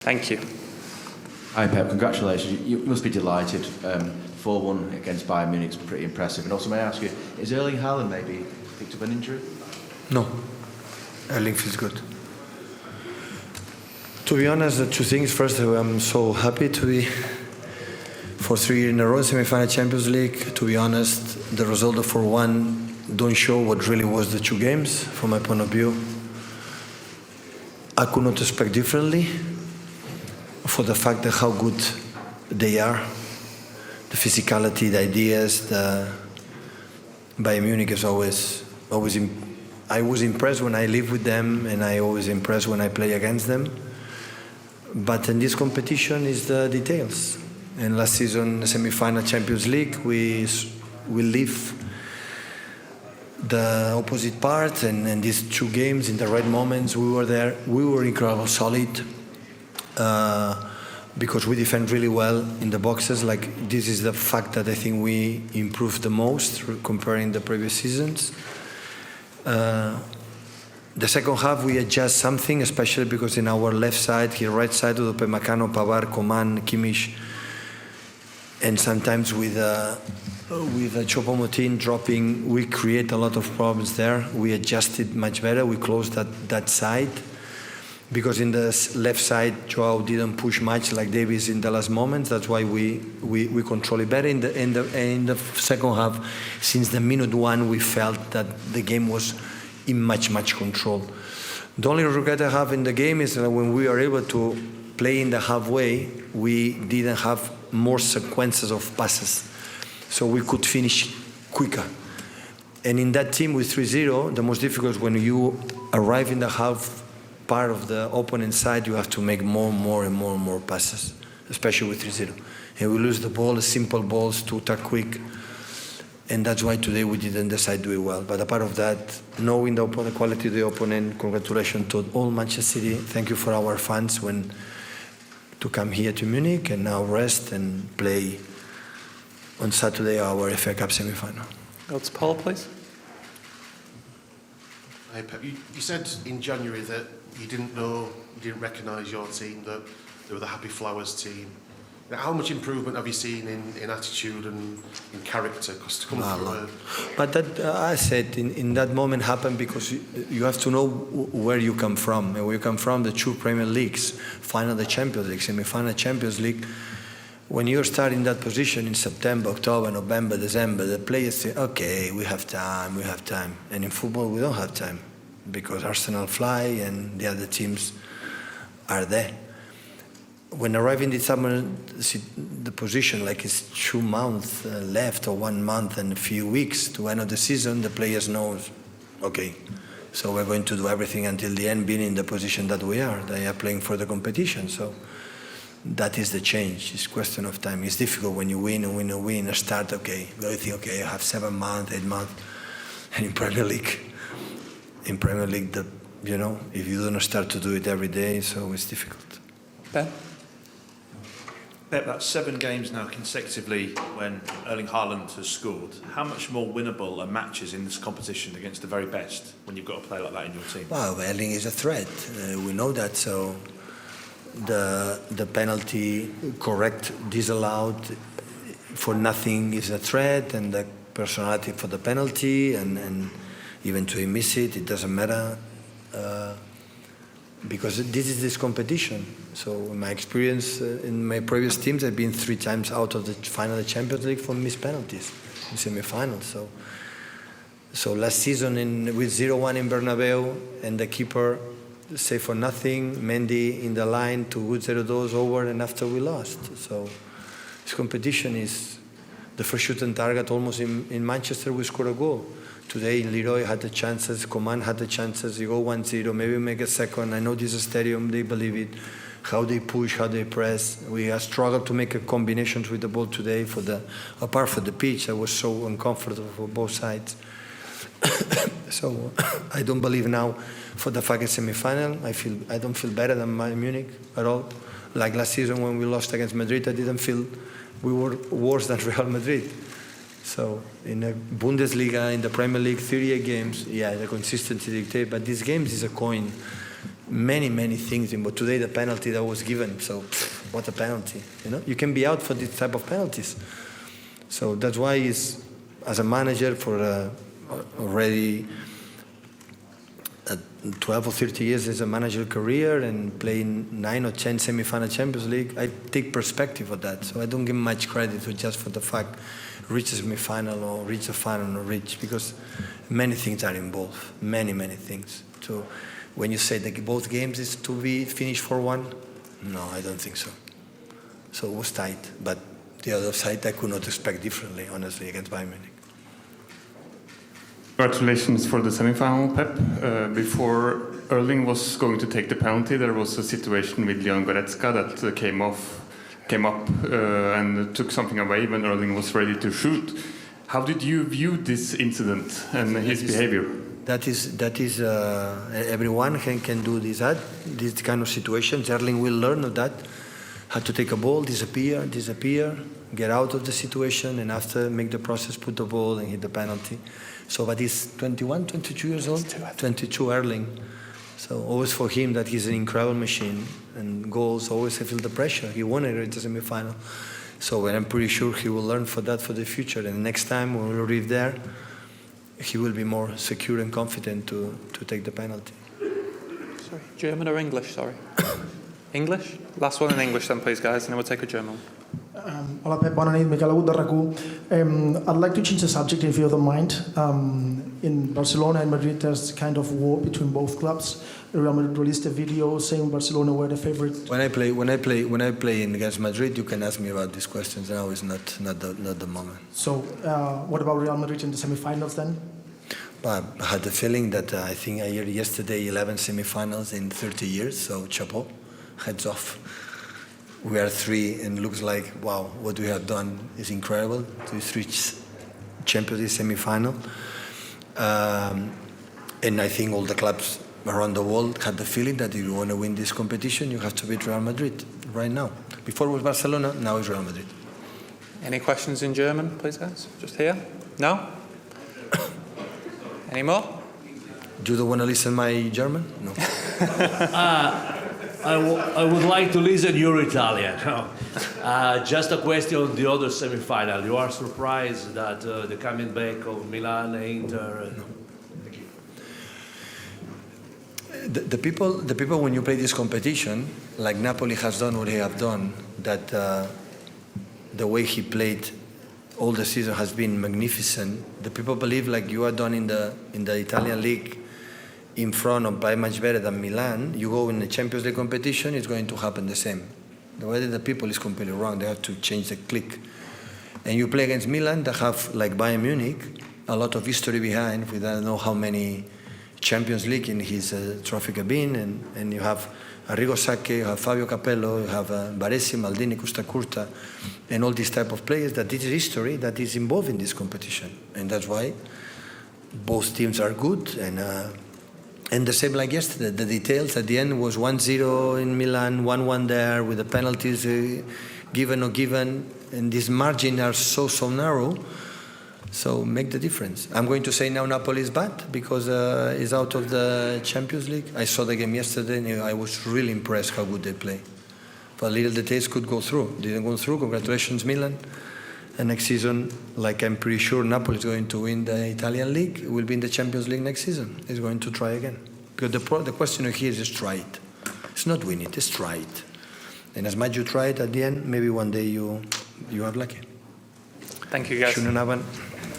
Thank you. Hi Pep, congratulations. You must be delighted. 4-1 against Bayern Munich is pretty impressive. And also may I ask you, is Erling Haaland maybe picked up an injury? No, Erling feels good. To be honest, the two things. First, I'm so happy to be for 3 years in a row semi-final Champions League. To be honest, the result of 4-1 don't show what really was the two games from my point of view. I could not expect differently for the fact that how good they are, the physicality, the ideas. The Bayern Munich is always. I was impressed when I live with them, and I always impressed when I play against them. But in this competition is the details. And last season, semi-final Champions League, we live the opposite part, and these two games in the right moments, we were there. We were incredibly solid because we defend really well in the boxes. Like, this is the fact that I think we improved the most comparing the previous seasons. The second half we adjust something, especially because in our left side, here right side, Upamecano, Pavard, Coman, Kimmich, and sometimes with Choupo-Moting dropping, we create a lot of problems there. We adjusted much better. We closed that side because in the left side, Joao didn't push much like Davies in the last moments. That's why we control it better. In the second half, since the minute one, we felt that the game was in much control. The only regret I have in the game is that when we are able to play in the halfway, we didn't have more sequences of passes, so we could finish quicker. And in that team with 3-0, the most difficult is when you arrive in the half part of the opponent side, you have to make more passes, especially with 3-0. And we lose the ball, simple balls to attack quick. And that's why today we didn't decide to do it well. But apart of that, knowing the quality of the opponent, congratulations to all Manchester City. Thank you for our fans to come here to Munich and now rest and play on Saturday our FA Cup semi-final. Go to Paul, please. Hi Pep, you said in January that you didn't recognise your team, that they were the Happy Flowers team. Now, how much improvement have you seen in attitude and in character? Because to come through But that, I said, in that moment happened because you have to know where you come from. And where you come from, the two Premier Leagues, final the Champions League, semi-final Champions League. When you start in that position in September, October, November, December, the players say, okay, we have time. And in football, we don't have time because Arsenal fly and the other teams are there. When arriving this summer, the position, like it's 2 months left or 1 month and a few weeks to end of the season, the players know, okay, so we're going to do everything until the end, being in the position that we are. They are playing for the competition, so that is the change. It's a question of time. It's difficult when you win and win, start, okay, you think, okay, I have 7 months, 8 months, and in Premier League, if you don't start to do it every day, so it's difficult. Ben? Pep, that's 7 games now consecutively when Erling Haaland has scored. How much more winnable are matches in this competition against the very best when you've got a player like that in your team? Well, Erling is a threat. We know that. So the penalty correct, disallowed for nothing is a threat, and the personality for the penalty, and even to miss it, it doesn't matter. Because this is this competition. So in my experience in my previous teams, I've been 3 times out of the final of the Champions League for missed penalties in semi-finals. So last season with 0-1 in Bernabeu and the keeper saved for nothing, Mendy in the line to good 0-2 over, and after we lost. So this competition is the first shoot on target. Almost in Manchester we scored a goal. Today, Leroy had the chances, Coman had the chances, you go 1-0, maybe make a second. I know this is a stadium, they believe it. How they push, how they press. We have struggled to make combinations with the ball today apart from the pitch. I was so uncomfortable for both sides. So I don't believe now for the fact it's semi-final. I don't feel better than Bayern Munich at all. Like last season when we lost against Madrid, I didn't feel we were worse than Real Madrid. So in the Bundesliga, in the Premier League, 38 games, yeah, the consistency dictates. But these games is a coin. many things. But today the penalty that was given, so what a penalty. You can be out for this type of penalties. So that's why he's, as a manager for already 12 or 30 years as a manager career and playing 9 or 10 semi-final Champions League, I take perspective of that. So I don't give much credit just for the fact reach a semi-final or reach a final or reach, because many things are involved, many things. So when you say that both games is to be finished 4-1, no, I don't think so. So it was tight, but the other side I could not expect differently, honestly, against Bayern Munich. Congratulations for the semi-final, Pep. Before Erling was going to take the penalty, there was a situation with Leon Goretzka that came up and took something away when Erling was ready to shoot. How did you view this incident and his behavior? That is everyone can do this kind of situations. Erling will learn of that. How to take a ball, disappear, get out of the situation, and after make the process, put the ball and hit the penalty. So, but he's 21, 22 years old? 22, Erling. So always for him that he's an incredible machine, and goals always I feel the pressure. He won it in the semi-final. So I'm pretty sure he will learn for that for the future. And next time when we'll arrive there, he will be more secure and confident to take the penalty. Sorry, German or English, sorry? English? Last one in English then, please, guys, and then we'll take a German. Hola, Pep. Bona nit, Miquel Agut de RAC1. I'd like to change the subject, if you don't mind. In Barcelona and Madrid, there's kind of war between both clubs. Real Madrid released a video saying Barcelona were the favorite. When I play against Madrid, you can ask me about these questions. Now is not the moment. So, what about Real Madrid in the semi-finals then? I had the feeling that I think I heard yesterday 11 semi-finals in 30 years. So chapeau, heads off. We are 3, and looks like, wow, what we have done is incredible to reach Champions League semi-final. And I think all the clubs around the world had the feeling that if you want to win this competition, you have to beat Real Madrid right now. Before it was Barcelona, now it's Real Madrid. Any questions in German, please, guys? Just here? No? Any more? You don't want to listen my German? No. I would like to listen your Italian. Just a question on the other semi-final. You are surprised that the coming back of Milan, Inter? No. The people when you play this competition, like Napoli has done what they have done, that the way he played all the season has been magnificent. The people believe like you are done in the Italian league in front of by much better than Milan. You go in the Champions League competition, it's going to happen the same. The way that the people is completely wrong. They have to change the click. And you play against Milan that have, like Bayern Munich, a lot of history behind. We don't know how many Champions League in his trophy cabin, and you have Arrigo Sacchi, you have Fabio Capello, you have Baresi, Maldini, Costa Curta, and all these type of players that this is history that is involved in this competition. And that's why both teams are good, and the same like yesterday. The details at the end was 1-0 in Milan, 1-1 there, with the penalties given or given, and this margin are so narrow. So make the difference. I'm going to say now Napoli is bad because it's out of the Champions League. I saw the game yesterday and I was really impressed how good they play. But little details could go through. Didn't go through. Congratulations, Milan. And next season, like I'm pretty sure Napoli is going to win the Italian league. Will be in the Champions League next season. It's going to try again. Because the question here is just try it. It's not win it, just try it. And as much you try it at the end, maybe one day you are lucky. Thank you, guys. Schönen Abend.